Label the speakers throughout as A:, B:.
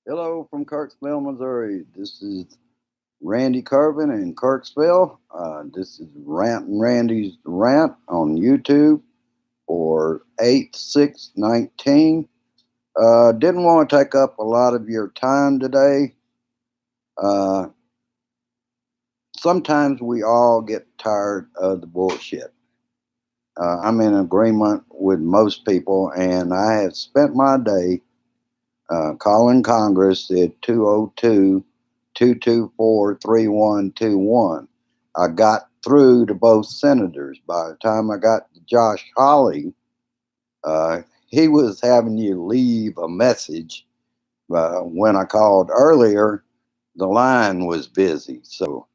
A: Hello from Kirksville, Missouri. This is Randy Carvin in Kirksville. This is Rant and Randy's Rant on YouTube for 8/6/19. Didn't want to take up a lot of your time today. Uh, Sometimes we all get tired of the bullshit. I'm in agreement with most people, and I have spent my day calling Congress at 202-224-3121. I got through to both senators. By the time I got to Josh Hawley, he was having you leave a message. When I called earlier, the line was busy. So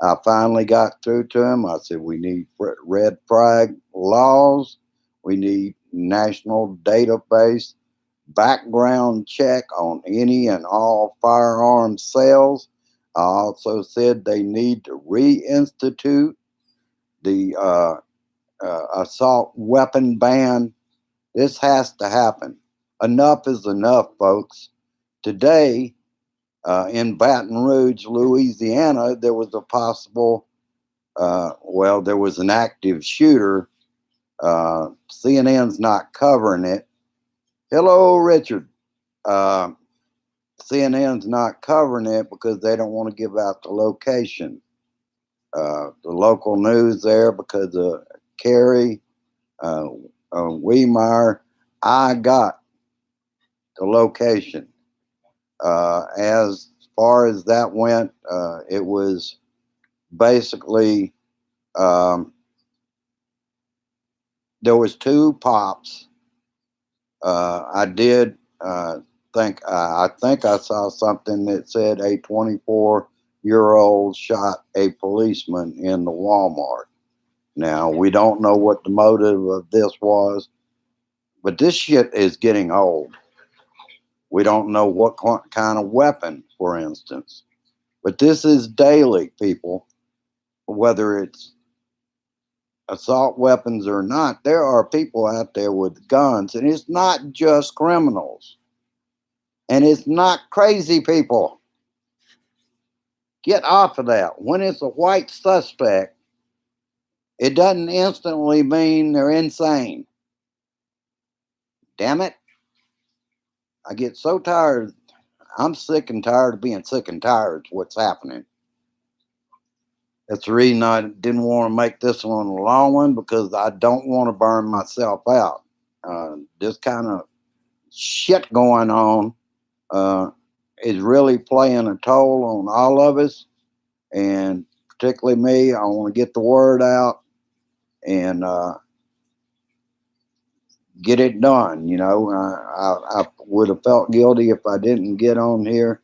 A: I finally got through to him. I said, we need red flag laws. We need national database background check on any and all firearm sales. I also said they need to reinstitute the assault weapon ban. This has to happen. Enough is enough, folks. Today, in Baton Rouge, Louisiana, there was a possible, there was an active shooter. CNN's not covering it. Hello, Richard. Uh, CNN's not covering it because they don't want to give out the location. The local news there, because of Kerry Weemeyer, I got the location. As far as that went, it was basically there was two pops. I did I think I saw something that said a 24-year-old shot a policeman in the Walmart. Now, we don't know what the motive of this was, but this shit is getting old. We don't know what kind of weapon, for instance. But this is daily, people. Whether it's assault weapons or not, there are people out there with guns, and it's not just criminals. And it's not crazy people. Get off of that. When it's a white suspect, it doesn't instantly mean they're insane. Damn it. I get so tired. I'm sick and tired of being sick and tired of what's happening. That's the reason I didn't want to make this one a long one, because I don't want to burn myself out. This kind of shit going on is really playing a toll on all of us, and particularly me. I want to get the word out and get it done. I would have felt guilty if I didn't get on here.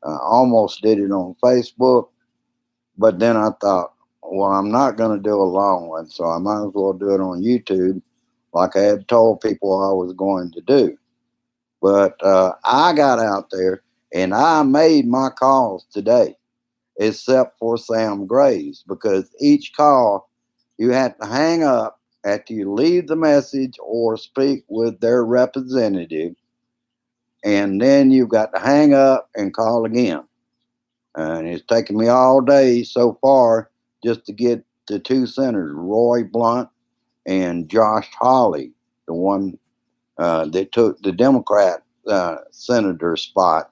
A: I almost did it on Facebook, but then I thought, well, I'm not going to do a long one, so I might as well do it on YouTube like I had told people I was going to do. But I got out there and I made my calls today, except for Sam Gray's, because each call you had to hang up after you leave the message or speak with their representative, and then you've got to hang up and call again. And it's taken me all day so far just to get the two senators, Roy Blunt and Josh Hawley, the one that took the Democrat senator spot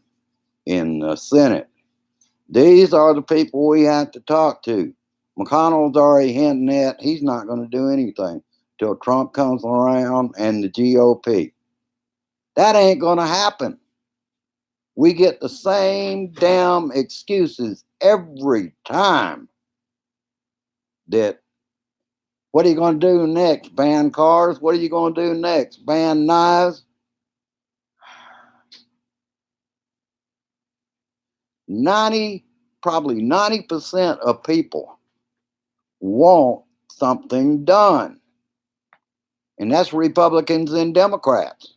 A: in the Senate. These are the people we have to talk to. McConnell's already hinting at he's not going to do anything till Trump comes around and the GOP. That ain't going to happen. We get the same damn excuses every time. That what are you going to do next? Ban cars? What are you going to do next? Ban knives? Probably 90% of people want something done. And that's Republicans and Democrats.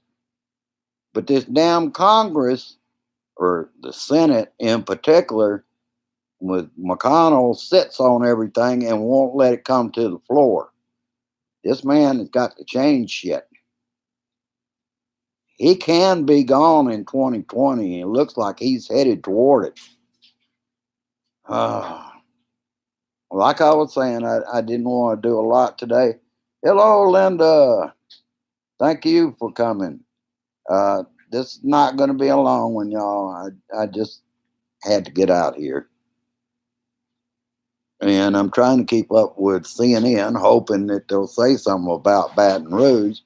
A: But this damn Congress, or the Senate in particular, with McConnell, sits on everything and won't let it come to the floor. This man has got to change shit. he can be gone in 2020. It looks like he's headed toward it. Like I was saying, I didn't want to do a lot today. Hello, Linda. Thank you for coming. This is not going to be a long one, y'all. I just had to get out here. And I'm trying to keep up with CNN, hoping that they'll say something about Baton Rouge.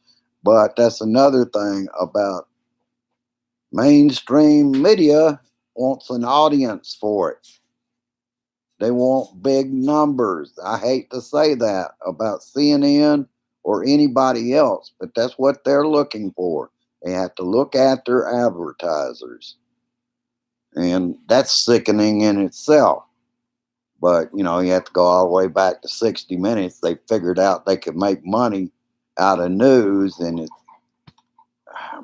A: But that's another thing about mainstream media wants an audience for it. They want big numbers. I hate to say that about CNN or anybody else, but that's what they're looking for. They have to look at their advertisers. And that's sickening in itself. But, you have to go all the way back to 60 Minutes. They figured out they could make money out of news, and it's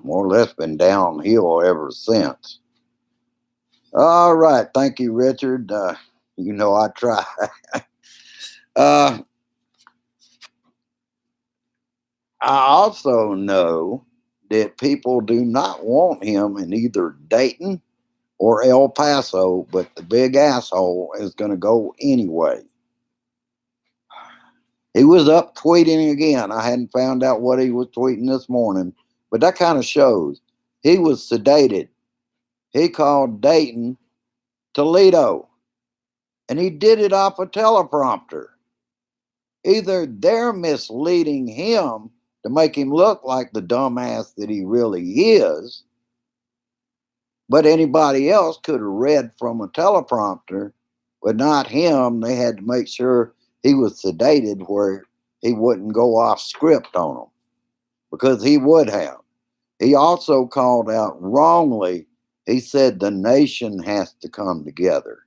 A: more or less been downhill ever since. All right. Thank you, Richard. I try. I also know that people do not want him in either Dayton or El Paso, but the big asshole is going to go anyway. He was up tweeting again. I hadn't found out what he was tweeting this morning, but that kind of shows he was sedated. He called Dayton Toledo, and he did it off a teleprompter. Either they're misleading him to make him look like the dumbass that he really is, but anybody else could have read from a teleprompter, but not him. They had to make sure he was sedated where he wouldn't go off script on them, because he would have. He also called out wrongly. He said the nation has to come together,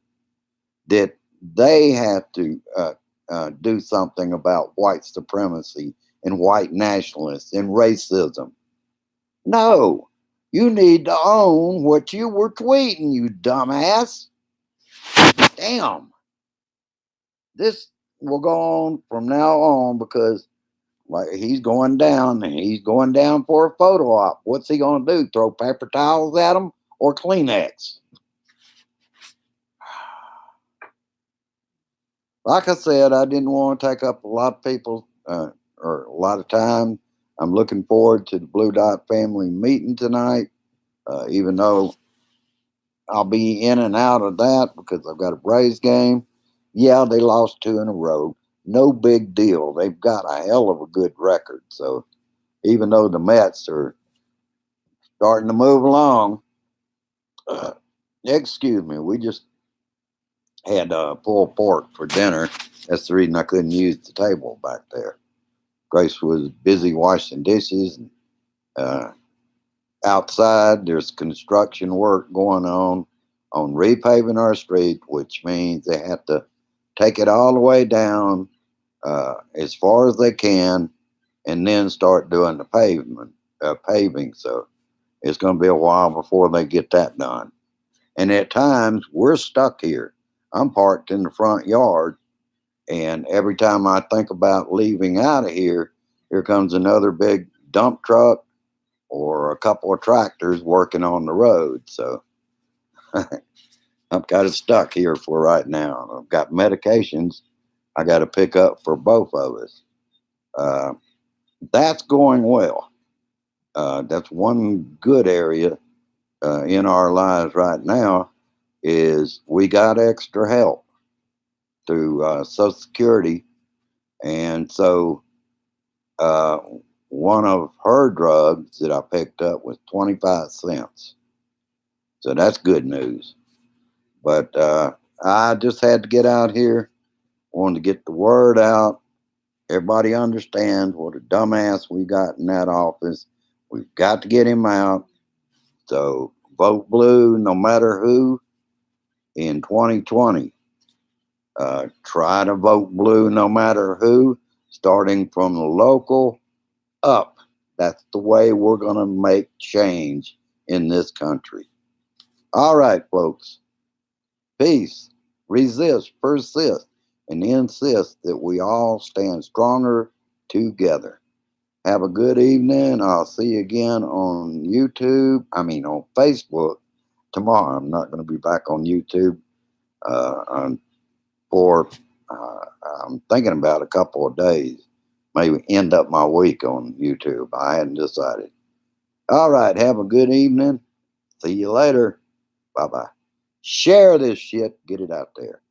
A: that they have to do something about white supremacy and white nationalists and racism. No, you need to own what you were tweeting, you dumbass. Damn. This will go on from now on, because he's going down, and he's going down for a photo op. What's he going to do? Throw paper towels at him or Kleenex? Like I said, I didn't want to take up a lot of people or a lot of time. I'm looking forward to the Blue Dot family meeting tonight, even though I'll be in and out of that because I've got a Braves game. Yeah, they lost 2 in a row. No big deal. They've got a hell of a good record. So even though the Mets are starting to move along, excuse me, we just had pulled pork for dinner. That's the reason I couldn't use the table back there. Grace was busy washing dishes. And, outside, there's construction work going on repaving our street, which means they have to take it all the way down as far as they can, and then start doing the paving. So it's going to be a while before they get that done. And at times, we're stuck here. I'm parked in the front yard, and every time I think about leaving out of here comes another big dump truck or a couple of tractors working on the road. So I'm kind of stuck here for right now. I've got medications I got to pick up for both of us. That's going well. That's one good area in our lives right now, is we got extra help through Social Security. And so one of her drugs that I picked up was 25 cents. So that's good news. But I just had to get out here. Wanted to get the word out. Everybody understands what a dumbass we got in that office. We've got to get him out. So vote blue no matter who in 2020. Try to vote blue no matter who, starting from the local up. That's the way we're going to make change in this country. All right, folks. Peace. Resist, persist, and insist that we all stand stronger together. Have a good evening. I'll see you again on YouTube. I mean, on Facebook tomorrow. I'm not going to be back on YouTube for, uh, I'm thinking about a couple of days. Maybe end up my week on YouTube. I hadn't decided. All right. Have a good evening. See you later. Bye bye. Share this shit. Get it out there.